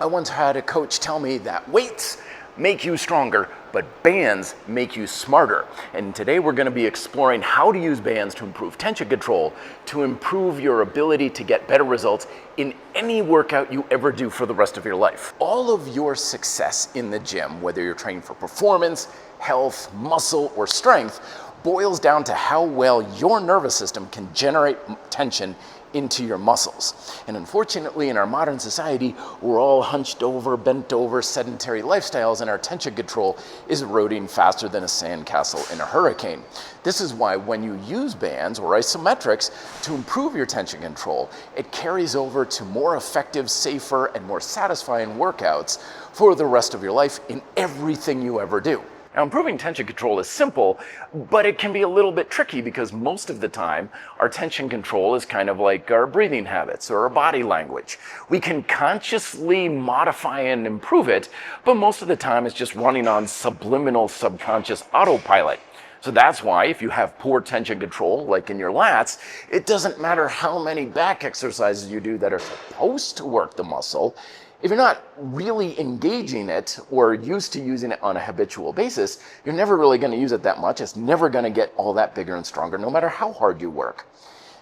I once had a coach tell me that weights make you stronger, but bands make you smarter. And today we're going to be exploring how to use bands to improve tension control, to improve your ability to get better results in any workout you ever do for the rest of your life. All of your success in the gym, whether you're training for performance, health, muscle, or strength, boils down to how well your nervous system can generate tension into your muscles. And unfortunately, in our modern society, we're all hunched over, bent over, sedentary lifestyles, and our tension control is eroding faster than a sandcastle in a hurricane. This is why when you use bands or isometrics to improve your tension control, it carries over to more effective, safer, and more satisfying workouts for the rest of your life in everything you ever do. Now, improving tension control is simple, but it can be a little bit tricky because most of the time, our tension control is kind of like our breathing habits or our body language. We can consciously modify and improve it, but most of the time it's just running on subliminal subconscious autopilot. So that's why if you have poor tension control, like in your lats, it doesn't matter how many back exercises you do that are supposed to work the muscle. If you're not really engaging it or used to using it on a habitual basis, you're never really going to use it that much. It's never going to get all that bigger and stronger, no matter how hard you work.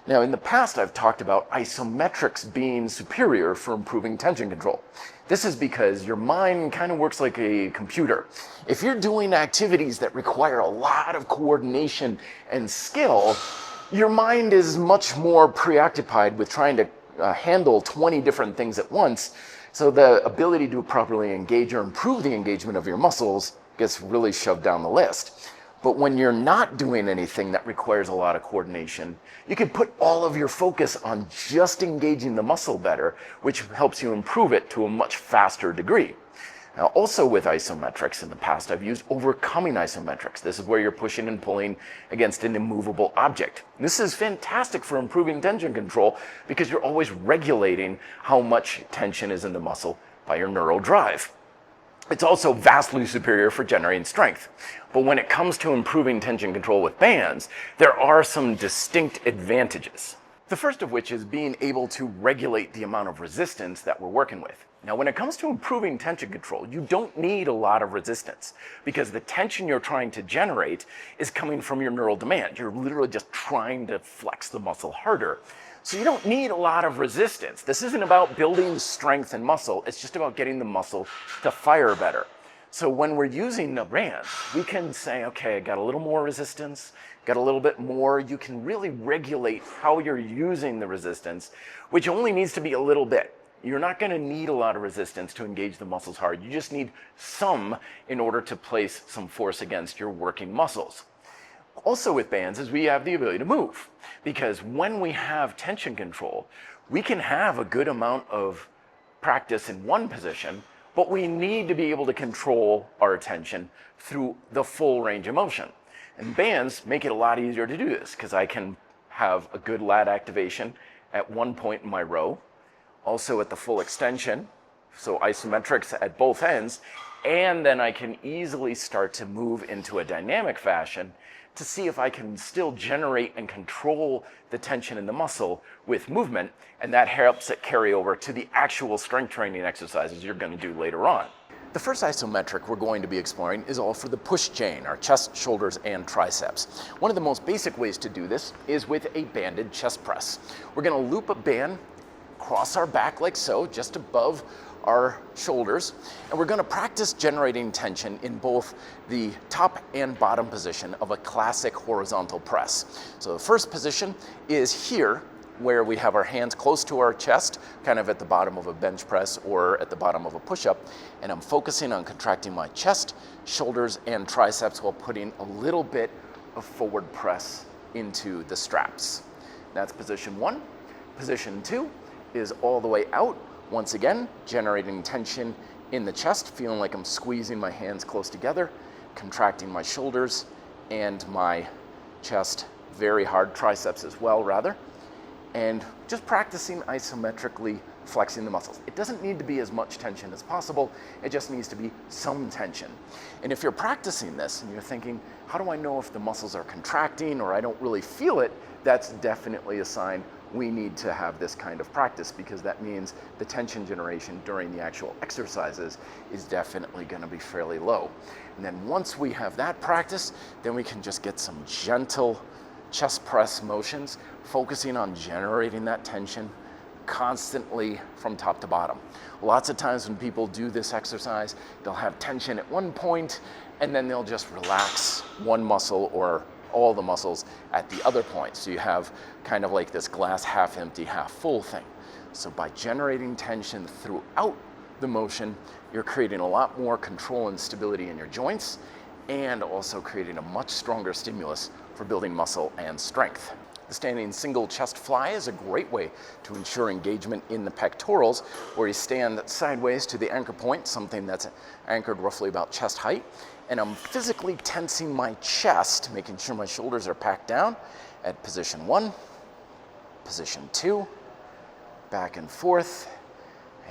Now, in the past, I've talked about isometrics being superior for improving tension control. This is because your mind kind of works like a computer. If you're doing activities that require a lot of coordination and skill, your mind is much more preoccupied with trying to handle 20 different things at once. So the ability to properly engage or improve the engagement of your muscles gets really shoved down the list. But when you're not doing anything that requires a lot of coordination, you can put all of your focus on just engaging the muscle better, which helps you improve it to a much faster degree. Now, also with isometrics in the past, I've used overcoming isometrics. This is where you're pushing and pulling against an immovable object. This is fantastic for improving tension control because you're always regulating how much tension is in the muscle by your neural drive. It's also vastly superior for generating strength. But when it comes to improving tension control with bands, there are some distinct advantages. The first of which is being able to regulate the amount of resistance that we're working with. Now, when it comes to improving tension control, you don't need a lot of resistance because the tension you're trying to generate is coming from your neural demand. You're literally just trying to flex the muscle harder. So you don't need a lot of resistance. This isn't about building strength and muscle. It's just about getting the muscle to fire better. So when we're using the bands, we can say, okay, I got a little more resistance, got a little bit more. You can really regulate how you're using the resistance, which only needs to be a little bit. You're not going to need a lot of resistance to engage the muscles hard. You just need some in order to place some force against your working muscles. Also with bands is we have the ability to move, because when we have tension control, we can have a good amount of practice in one position, but we need to be able to control our attention through the full range of motion. And bands make it a lot easier to do this because I can have a good lat activation at one point in my row, also at the full extension, so isometrics at both ends, and then I can easily start to move into a dynamic fashion to see if I can still generate and control the tension in the muscle with movement, and that helps it carry over to the actual strength training exercises you're going to do later on. The first isometric we're going to be exploring is all for the push chain, our chest, shoulders, and triceps. One of the most basic ways to do this is with a banded chest press. We're going to loop a band across our back like so, just above our shoulders, and we're going to practice generating tension in both the top and bottom position of a classic horizontal press. So the first position is here, where we have our hands close to our chest, kind of at the bottom of a bench press or at the bottom of a push-up, and I'm focusing on contracting my chest, shoulders, and triceps while putting a little bit of forward press into the straps. That's position one. Position two is all the way out, once again, generating tension in the chest, feeling like I'm squeezing my hands close together, contracting my shoulders and my chest very hard, triceps as well, rather, and just practicing isometrically flexing the muscles. It doesn't need to be as much tension as possible, it just needs to be some tension. And if you're practicing this and you're thinking, how do I know if the muscles are contracting or I don't really feel it, that's definitely a sign we need to have this kind of practice, because that means the tension generation during the actual exercises is definitely going to be fairly low. And then once we have that practice, then we can just get some gentle chest press motions, focusing on generating that tension constantly from top to bottom. Lots of times when people do this exercise, they'll have tension at one point and then they'll just relax one muscle or all the muscles at the other point. So you have kind of like this glass half empty, half full thing. So by generating tension throughout the motion, you're creating a lot more control and stability in your joints, and also creating a much stronger stimulus for building muscle and strength. The standing single chest fly is a great way to ensure engagement in the pectorals, where you stand sideways to the anchor point, something that's anchored roughly about chest height. And I'm physically tensing my chest, making sure my shoulders are packed down at position 1, position 2, back and forth.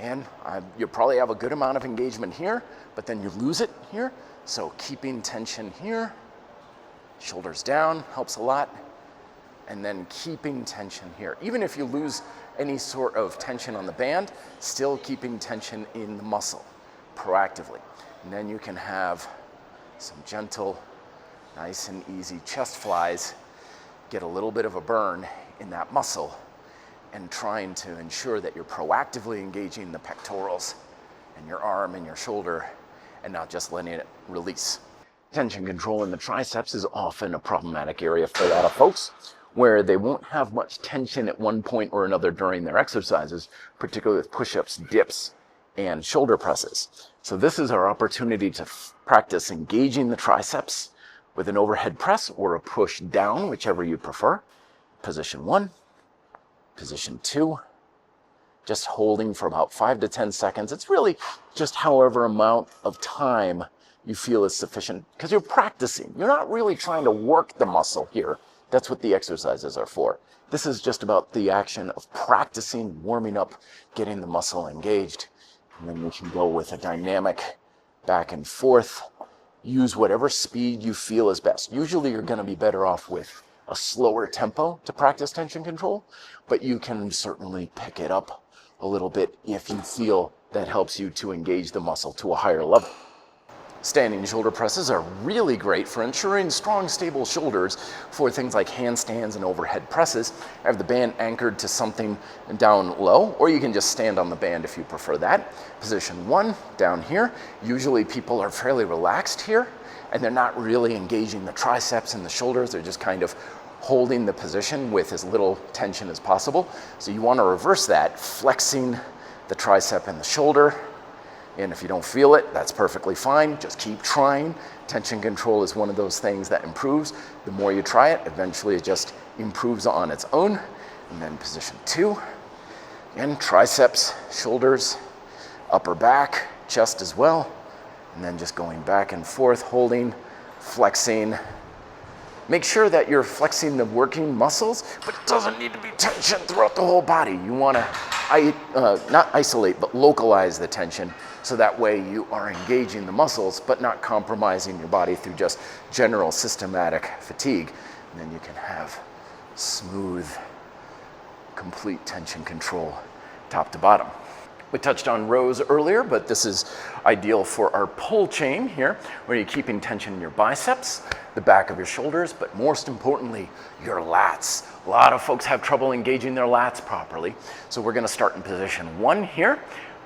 And you probably have a good amount of engagement here, but then you lose it here. So keeping tension here, shoulders down helps a lot. And then keeping tension here. Even if you lose any sort of tension on the band, still keeping tension in the muscle proactively. And then you can have some gentle, nice and easy chest flies, get a little bit of a burn in that muscle, and trying to ensure that you're proactively engaging the pectorals and your arm and your shoulder, and not just letting it release. Tension control in the triceps is often a problematic area for a lot of folks, where they won't have much tension at one point or another during their exercises, particularly with push-ups, dips, and shoulder presses. So this is our opportunity to practice engaging the triceps with an overhead press or a push down, whichever you prefer. Position 1, position 2, just holding for about 5 to 10 seconds. It's really just however amount of time you feel is sufficient, because you're practicing. You're not really trying to work the muscle here. That's what the exercises are for. This is just about the action of practicing, warming up, getting the muscle engaged. And then you can go with a dynamic back and forth. Use whatever speed you feel is best. Usually you're going to be better off with a slower tempo to practice tension control, but you can certainly pick it up a little bit if you feel that helps you to engage the muscle to a higher level. Standing shoulder presses are really great for ensuring strong, stable shoulders for things like handstands and overhead presses. Have the band anchored to something down low, or you can just stand on the band if you prefer that. Position 1, down here. Usually people are fairly relaxed here, and they're not really engaging the triceps and the shoulders. They're just kind of holding the position with as little tension as possible. So you want to reverse that, flexing the tricep and the shoulder. And if you don't feel it, that's perfectly fine. Just keep trying. Tension control is one of those things that improves. The more you try it, eventually it just improves on its own. And then position 2, again, triceps, shoulders, upper back, chest as well. And then just going back and forth, holding, flexing. Make sure that you're flexing the working muscles, but it doesn't need to be tension throughout the whole body. You want to not isolate, but localize the tension, so that way you are engaging the muscles, but not compromising your body through just general systematic fatigue. And then you can have smooth, complete tension control, top to bottom. We touched on rows earlier, but this is ideal for our pull chain here, where you're keeping tension in your biceps, the back of your shoulders, but most importantly, your lats. A lot of folks have trouble engaging their lats properly. So we're gonna start in position 1 here.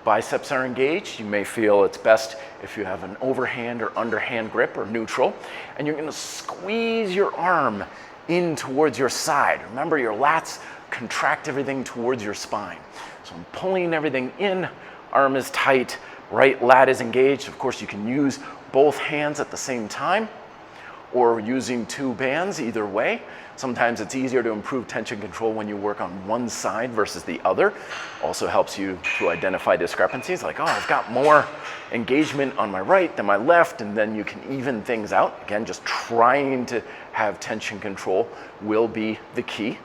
Biceps are engaged. You may feel it's best if you have an overhand or underhand grip or neutral, and you're gonna squeeze your arm in towards your side. Remember, your lats contract everything towards your spine. So I'm pulling everything in, arm is tight, right lat is engaged. Of course, you can use both hands at the same time, or using 2 bands, either way. Sometimes it's easier to improve tension control when you work on one side versus the other. Also helps you to identify discrepancies, like, oh, I've got more engagement on my right than my left, and then you can even things out. Again, just trying to have tension control will be the key.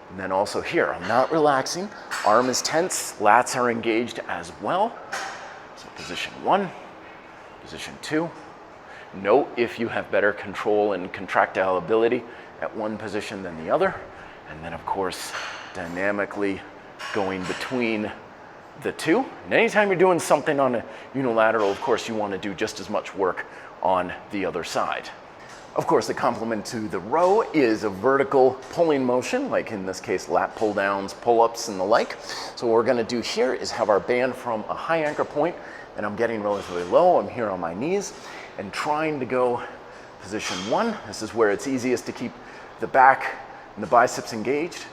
And then also here, I'm not relaxing. Arm is tense, lats are engaged as well. So position 1, position 2. Note if you have better control and contractile ability at one position than the other. And then of course, dynamically going between the two. And anytime you're doing something on a unilateral, of course, you want to do just as much work on the other side. Of course, the complement to the row is a vertical pulling motion, like in this case, lat pull downs, pull-ups, and the like. So what we're going to do here is have our band from a high anchor point, and I'm getting relatively low. I'm here on my knees and trying to go position 1. This is where it's easiest to keep the back and the biceps engaged.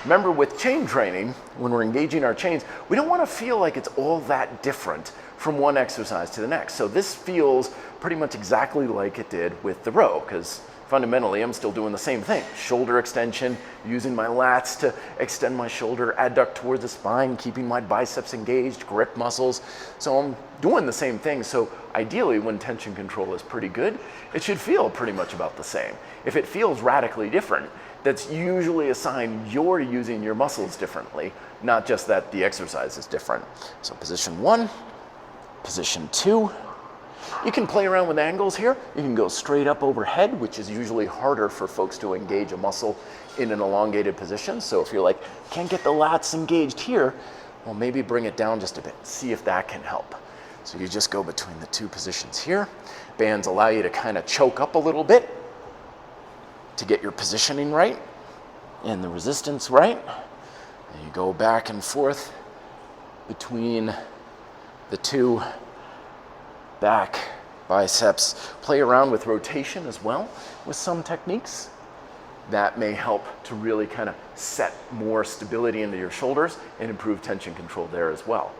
Remember, with chain training, when we're engaging our chains, we don't want to feel like it's all that different from one exercise to the next. So this feels pretty much exactly like it did with the row, because fundamentally I'm still doing the same thing. Shoulder extension, using my lats to extend my shoulder, adduct towards the spine, keeping my biceps engaged, grip muscles. So I'm doing the same thing. So ideally, when tension control is pretty good, it should feel pretty much about the same. If it feels radically different, that's usually a sign you're using your muscles differently, not just that the exercise is different. So position 1, position 2. You can play around with angles here. You can go straight up overhead, which is usually harder for folks to engage a muscle in an elongated position. So if you're like, can't get the lats engaged here, well, maybe bring it down just a bit. See if that can help. So you just go between the two positions here. Bands allow you to kind of choke up a little bit to get your positioning right and the resistance right. And you go back and forth between the two back biceps. Play around with rotation as well with some techniques. That may help to really kind of set more stability into your shoulders and improve tension control there as well.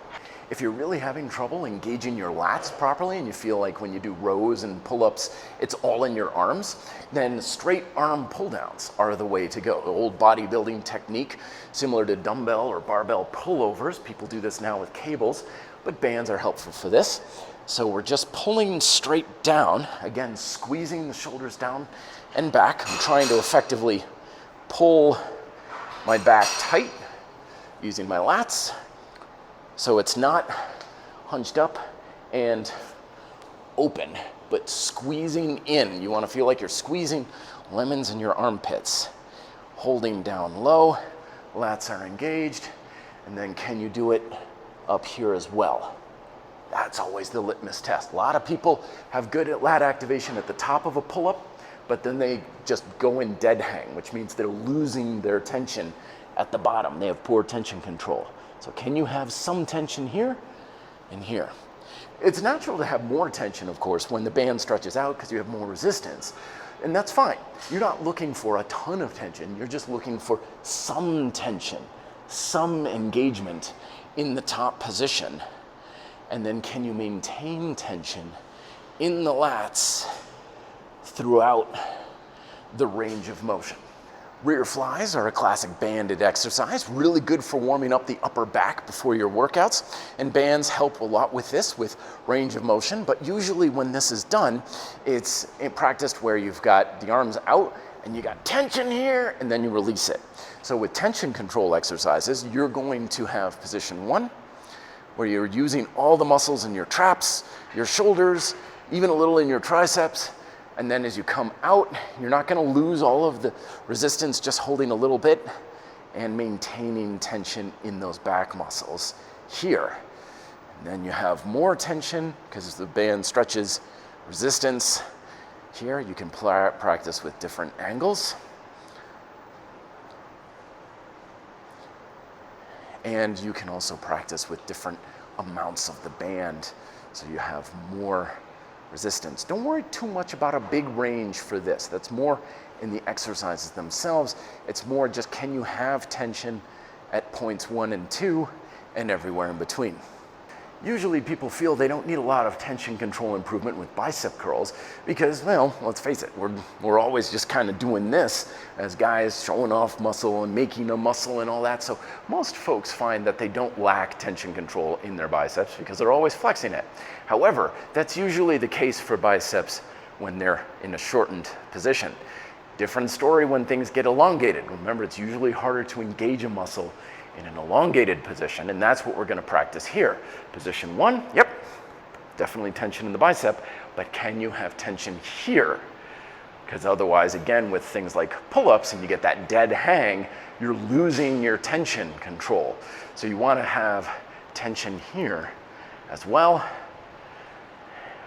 If you're really having trouble engaging your lats properly and you feel like when you do rows and pull-ups, it's all in your arms, then straight arm pull-downs are the way to go. The old bodybuilding technique, similar to dumbbell or barbell pullovers. People do this now with cables, but bands are helpful for this. So we're just pulling straight down, again, squeezing the shoulders down and back. I'm trying to effectively pull my back tight using my lats, so it's not hunched up and open, but squeezing in. You want to feel like you're squeezing lemons in your armpits. Holding down low, lats are engaged, and then can you do it up here as well? That's always the litmus test. A lot of people have good lat activation at the top of a pull-up, but then they just go in dead hang, which means they're losing their tension at the bottom. They have poor tension control. So can you have some tension here and here? It's natural to have more tension, of course, when the band stretches out because you have more resistance. And that's fine. You're not looking for a ton of tension. You're just looking for some tension, some engagement in the top position. And then can you maintain tension in the lats throughout the range of motion? Rear flies are a classic banded exercise, really good for warming up the upper back before your workouts. And bands help a lot with this, with range of motion. But usually when this is done, it's practiced where you've got the arms out and you got tension here and then you release it. So with tension control exercises, you're going to have position 1, where you're using all the muscles in your traps, your shoulders, even a little in your triceps. And then as you come out, you're not going to lose all of the resistance, just holding a little bit and maintaining tension in those back muscles here. And then you have more tension because the band stretches resistance here. You can practice with different angles. And you can also practice with different amounts of the band, so you have more resistance. Don't worry too much about a big range for this. That's more in the exercises themselves. It's more just, can you have tension at points 1 and 2 and everywhere in between? Usually people feel they don't need a lot of tension control improvement with bicep curls because, well, let's face it, we're always just kind of doing this as guys showing off muscle and making a muscle and all that. So most folks find that they don't lack tension control in their biceps because they're always flexing it. However, that's usually the case for biceps when they're in a shortened position. Different story when things get elongated. Remember, it's usually harder to engage a muscle in an elongated position, and that's what we're going to practice here. Position 1, yep, definitely tension in the bicep, but can you have tension here Because otherwise, again, with things like pull-ups and you get that dead hang, you're losing your tension control. So you want to have tension here as well,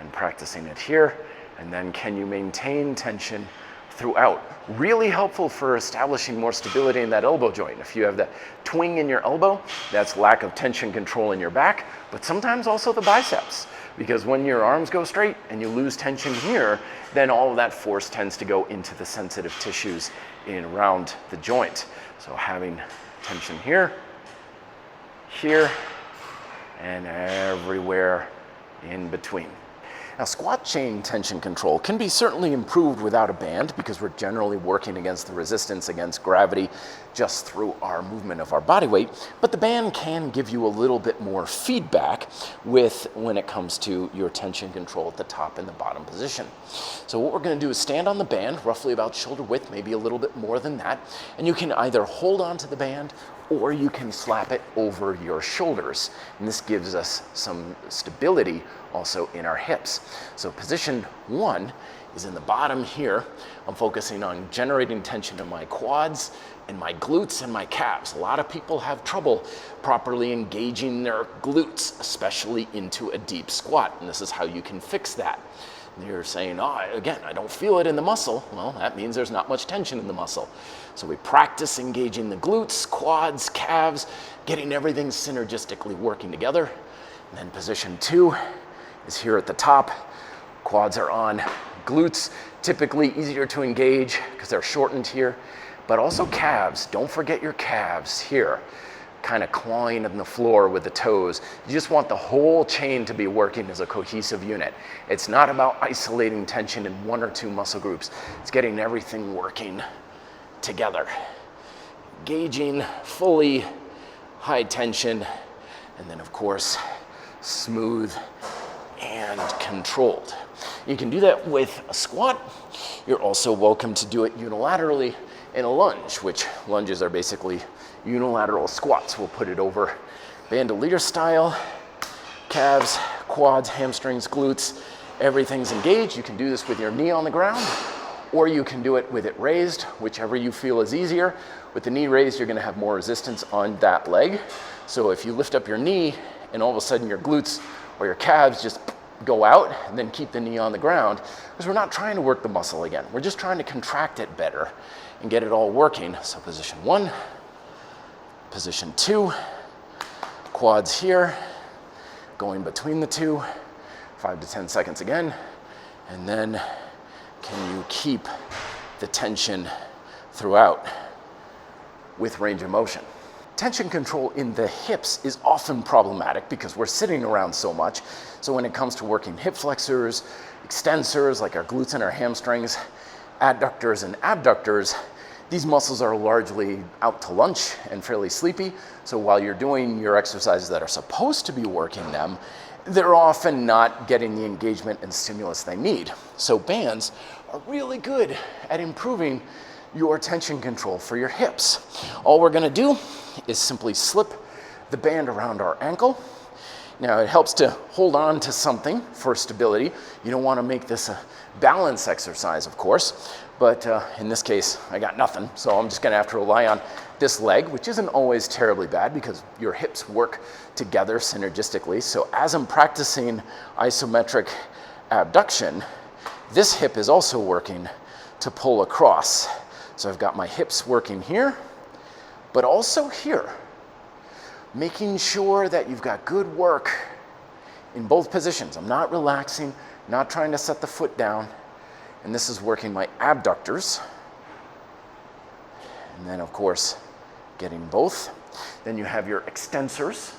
and practicing it here. And then can you maintain tension throughout? Really helpful for establishing more stability in that elbow joint. If you have that twing in your elbow, that's lack of tension control in your back, but sometimes also the biceps. Because when your arms go straight and you lose tension here, then all of that force tends to go into the sensitive tissues in around the joint. So having tension here, here, and everywhere in between. Now, squat chain tension control can be certainly improved without a band because we're generally working against the resistance against gravity just through our movement of our body weight, but the band can give you a little bit more feedback when it comes to your tension control at the top and the bottom position. So what we're going to do is stand on the band, roughly about shoulder width, maybe a little bit more than that, and you can either hold onto the band or you can slap it over your shoulders. And this gives us some stability also in our hips. So position 1 is in the bottom here. I'm focusing on generating tension in my quads and my glutes and my calves. A lot of people have trouble properly engaging their glutes, especially into a deep squat. And this is how you can fix that. You're saying, oh, again, I don't feel it in the muscle. Well, that means there's not much tension in the muscle. So we practice engaging the glutes, quads, calves, getting everything synergistically working together. And then position 2 is here at the top. Quads are on, glutes typically easier to engage because they're shortened here, but also calves. Don't forget your calves here, kind of clawing on the floor with the toes. You just want the whole chain to be working as a cohesive unit. It's not about isolating tension in one or two muscle groups. It's getting everything working together. Engaging fully, high tension, and then of course, smooth and controlled. You can do that with a squat. You're also welcome to do it unilaterally in a lunge, which lunges are basically unilateral squats. We'll put it over bandolier style, calves, quads, hamstrings, glutes, everything's engaged. You can do this with your knee on the ground, or you can do it with it raised, whichever you feel is easier. With the knee raised, you're gonna have more resistance on that leg. So if you lift up your knee and all of a sudden your glutes or your calves just go out, and then keep the knee on the ground, because we're not trying to work the muscle again. We're just trying to contract it better and get it all working. So position 1, position 2, quads here, going between the two, 5 to 10 seconds again, and then can you keep the tension throughout with range of motion? Tension control in the hips is often problematic because we're sitting around so much. So when it comes to working hip flexors, extensors like our glutes and our hamstrings, adductors and abductors, these muscles are largely out to lunch and fairly sleepy. So while you're doing your exercises that are supposed to be working them, they're often not getting the engagement and stimulus they need. So bands are really good at improving your tension control for your hips. All we're gonna do is simply slip the band around our ankle. Now it helps to hold on to something for stability. You don't wanna make this a balance exercise, of course, but in this case, I got nothing. So I'm just gonna have to rely on this leg, which isn't always terribly bad because your hips work together synergistically. So as I'm practicing isometric abduction, this hip is also working to pull across. So I've got my hips working here, but also here, making sure that you've got good work in both positions. I'm not relaxing, not trying to set the foot down, and this is working my abductors. And then of course, getting both. Then you have your extensors,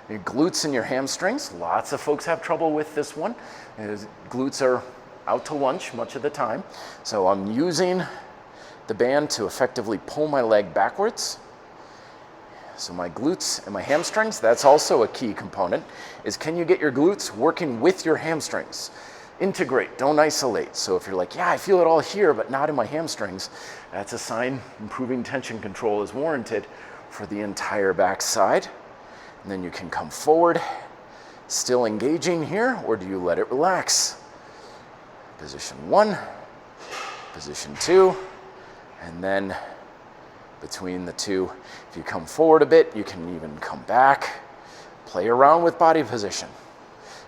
your glutes and your hamstrings. Lots of folks have trouble with this one. Glutes are out to lunch much of the time. So I'm using the band to effectively pull my leg backwards. So my glutes and my hamstrings, that's also a key component, is can you get your glutes working with your hamstrings? Integrate, don't isolate. So if you're like, yeah, I feel it all here, but not in my hamstrings, that's a sign improving tension control is warranted for the entire back side. And then you can come forward, still engaging here, or do you let it relax? Position 1, Position 2, and then between the two, if you come forward a bit, you can even come back, play around with body position.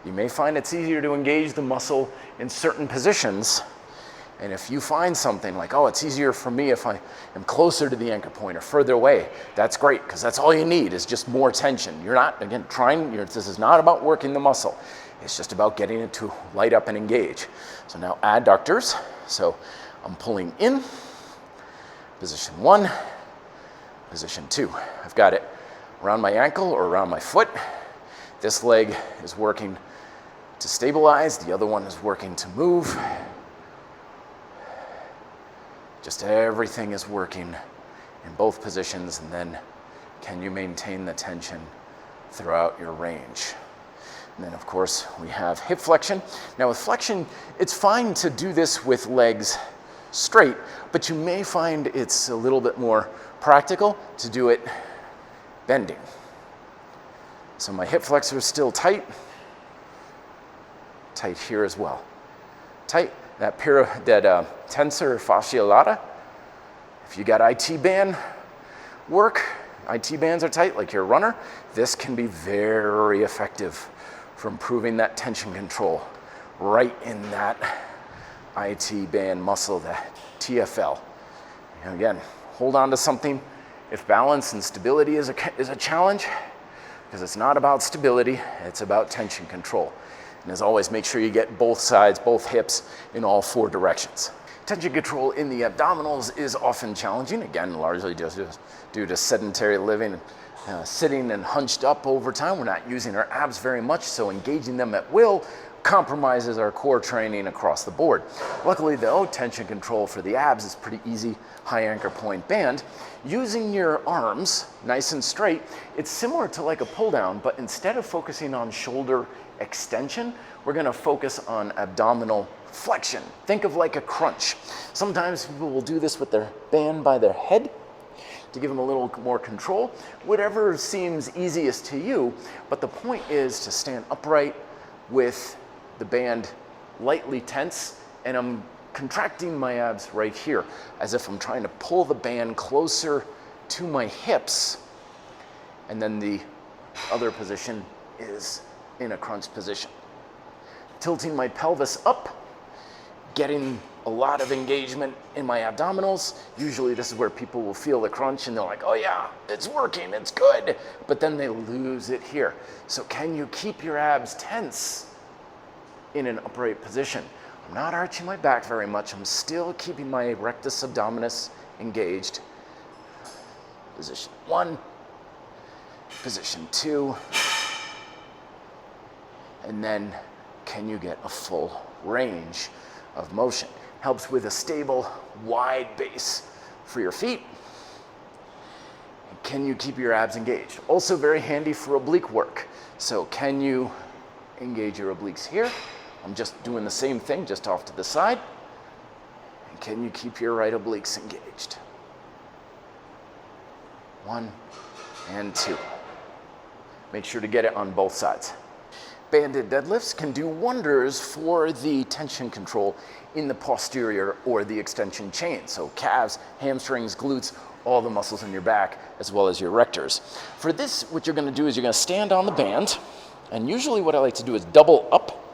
You may find it's easier to engage the muscle in certain positions, and if you find something like, oh, it's easier for me if I am closer to the anchor point or further away, that's great, because that's all you need is just more tension. You're not, again, this is not about working the muscle. It's just about getting it to light up and engage. So now adductors. So I'm pulling in, position 1, position 2. I've got it around my ankle or around my foot. This leg is working to stabilize. The other one is working to move. Just everything is working in both positions, and then can you maintain the tension throughout your range? And then of course we have hip flexion. Now with flexion, it's fine to do this with legs straight, but you may find it's a little bit more practical to do it bending. So my hip flexor is still tight here as well. Tight, that tensor fascia lata. If you got IT band work, IT bands are tight like you're a runner, this can be very effective for improving that tension control right in that IT band muscle, that TFL. And again, hold on to something if balance and stability is a challenge, because it's not about stability, it's about tension control. And as always, make sure you get both sides, both hips in all 4 directions. Tension control in the abdominals is often challenging, again, largely just due to sedentary living, sitting and hunched up over time. We're not using our abs very much, so engaging them at will compromises our core training across the board. Luckily though, tension control for the abs is pretty easy, high anchor point band. Using your arms nice and straight, it's similar to like a pull down, but instead of focusing on shoulder extension, we're gonna focus on abdominal flexion. Think of like a crunch. Sometimes people will do this with their band by their head to give them a little more control. Whatever seems easiest to you, but the point is to stand upright with the band lightly tense, and I'm contracting my abs right here as if I'm trying to pull the band closer to my hips, and then the other position is in a crunch position. Tilting my pelvis up, getting a lot of engagement in my abdominals. Usually this is where people will feel the crunch and they're like, oh yeah, it's working, it's good. But then they lose it here. So can you keep your abs tense in an upright position? I'm not arching my back very much. I'm still keeping my rectus abdominis engaged. Position 1, position 2, and then can you get a full range of motion? Helps with a stable, wide base for your feet. And can you keep your abs engaged? Also very handy for oblique work. So can you engage your obliques here? I'm just doing the same thing, just off to the side. And can you keep your right obliques engaged? 1 and 2. Make sure to get it on both sides. Banded deadlifts can do wonders for the tension control in the posterior or the extension chain. So calves, hamstrings, glutes, all the muscles in your back, as well as your rectors. For this, what you're gonna do is you're gonna stand on the band, and usually what I like to do is double up.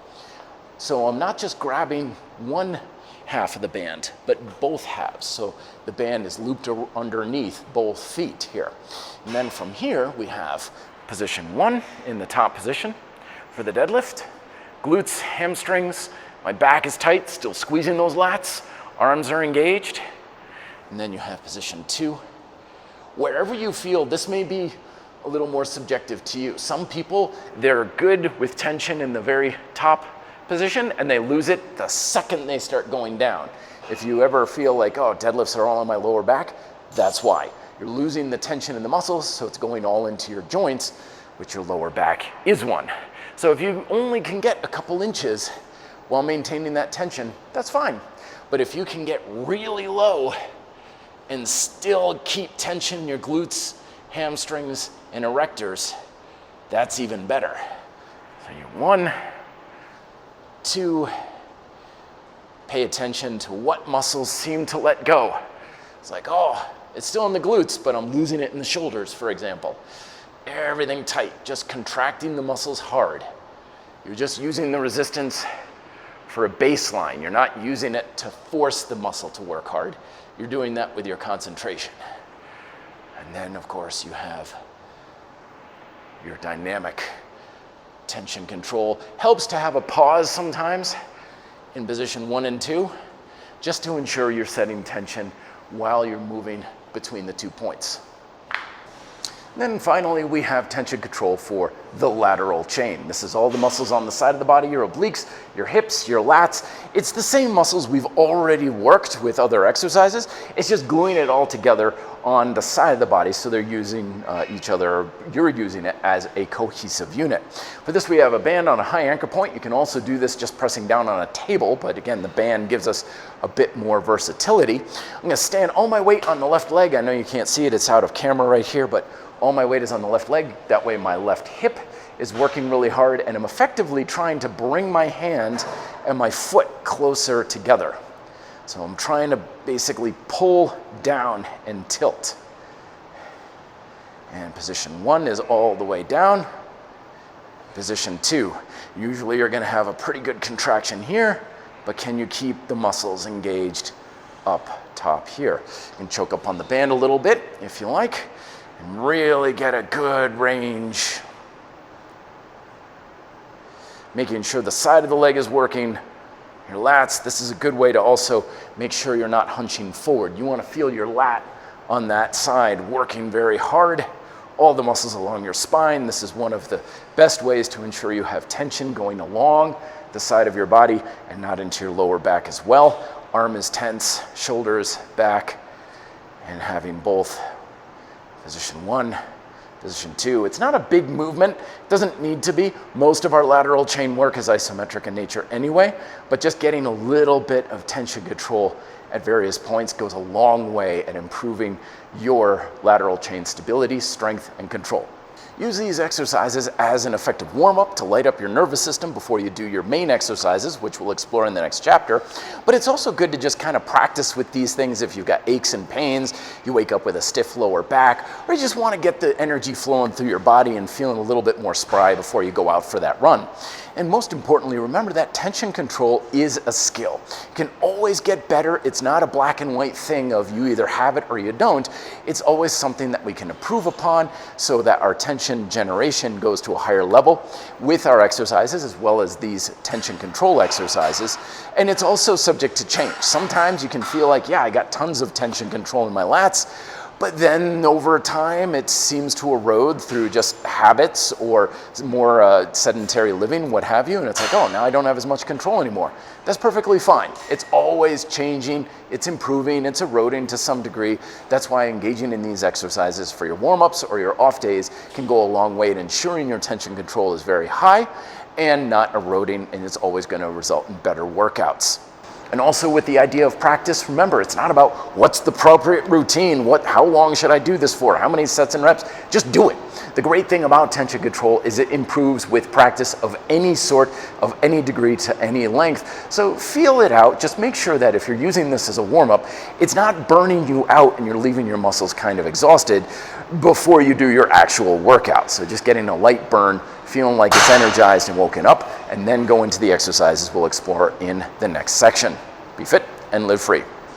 So I'm not just grabbing one half of the band, but both halves. So the band is looped underneath both feet here. And then from here, we have position 1 in the top position. For the deadlift, glutes, hamstrings, my back is tight, still squeezing those lats, arms are engaged. And then you have position 2. Wherever you feel, this may be a little more subjective to you. Some people, they're good with tension in the very top position and they lose it the second they start going down. If you ever feel like, oh, deadlifts are all on my lower back, that's why. You're losing the tension in the muscles, so it's going all into your joints, which your lower back is one. So if you only can get a couple inches while maintaining that tension, that's fine. But if you can get really low and still keep tension in your glutes, hamstrings, and erectors, that's even better. So you 1, 2, pay attention to what muscles seem to let go. It's like, oh, it's still in the glutes, but I'm losing it in the shoulders, for example. Everything tight, just contracting the muscles hard. You're just using the resistance for a baseline. You're not using it to force the muscle to work hard. You're doing that with your concentration. And then, of course, you have your dynamic tension control. Helps to have a pause sometimes in position 1 and 2, just to ensure you're setting tension while you're moving between the 2 points. And then finally, we have tension control for the lateral chain. This is all the muscles on the side of the body, your obliques, your hips, your lats. It's the same muscles we've already worked with other exercises. It's just gluing it all together on the side of the body so they're using each other, you're using it as a cohesive unit. For this, we have a band on a high anchor point. You can also do this just pressing down on a table, but again, the band gives us a bit more versatility. I'm gonna stand all my weight on the left leg. I know you can't see it, it's out of camera right here, but all my weight is on the left leg. That way my left hip is working really hard, and I'm effectively trying to bring my hand and my foot closer together. So I'm trying to basically pull down and tilt. And position 1 is all the way down. Position 2, usually you're gonna have a pretty good contraction here, but can you keep the muscles engaged up top here? You can choke up on the band a little bit if you like, and really get a good range. Making sure the side of the leg is working. Your lats, this is a good way to also make sure you're not hunching forward. You want to feel your lat on that side working very hard. All the muscles along your spine. This is one of the best ways to ensure you have tension going along the side of your body and not into your lower back as well. Arm is tense, shoulders, back, and having both position 1, position 2. It's not a big movement. It doesn't need to be. Most of our lateral chain work is isometric in nature anyway, but just getting a little bit of tension control at various points goes a long way at improving your lateral chain stability, strength, and control. Use these exercises as an effective warm-up to light up your nervous system before you do your main exercises, which we'll explore in the next chapter. But it's also good to just kind of practice with these things if you've got aches and pains, you wake up with a stiff lower back, or you just want to get the energy flowing through your body and feeling a little bit more spry before you go out for that run. And most importantly, remember that tension control is a skill. You can always get better. It's not a black and white thing of you either have it or you don't. It's always something that we can improve upon so that our tension generation goes to a higher level with our exercises as well as these tension control exercises. And it's also subject to change. Sometimes you can feel like, yeah, I got tons of tension control in my lats, but then over time it seems to erode through just habits or more sedentary living, what have you, and it's like, oh, now I don't have as much control anymore. That's perfectly fine. It's always changing, it's improving, it's eroding to some degree. That's why engaging in these exercises for your warm-ups or your off days can go a long way in ensuring your tension control is very high and not eroding, and it's always going to result in better workouts. And also with the idea of practice, remember, it's not about what's the appropriate routine, how long should I do this for, how many sets and reps, just do it. The great thing about tension control is it improves with practice of any sort, of any degree to any length. So feel it out, just make sure that if you're using this as a warm-up, it's not burning you out and you're leaving your muscles kind of exhausted before you do your actual workout. So just getting a light burn, feeling like it's energized and woken up, and then go into the exercises we'll explore in the next section. Be fit and live free.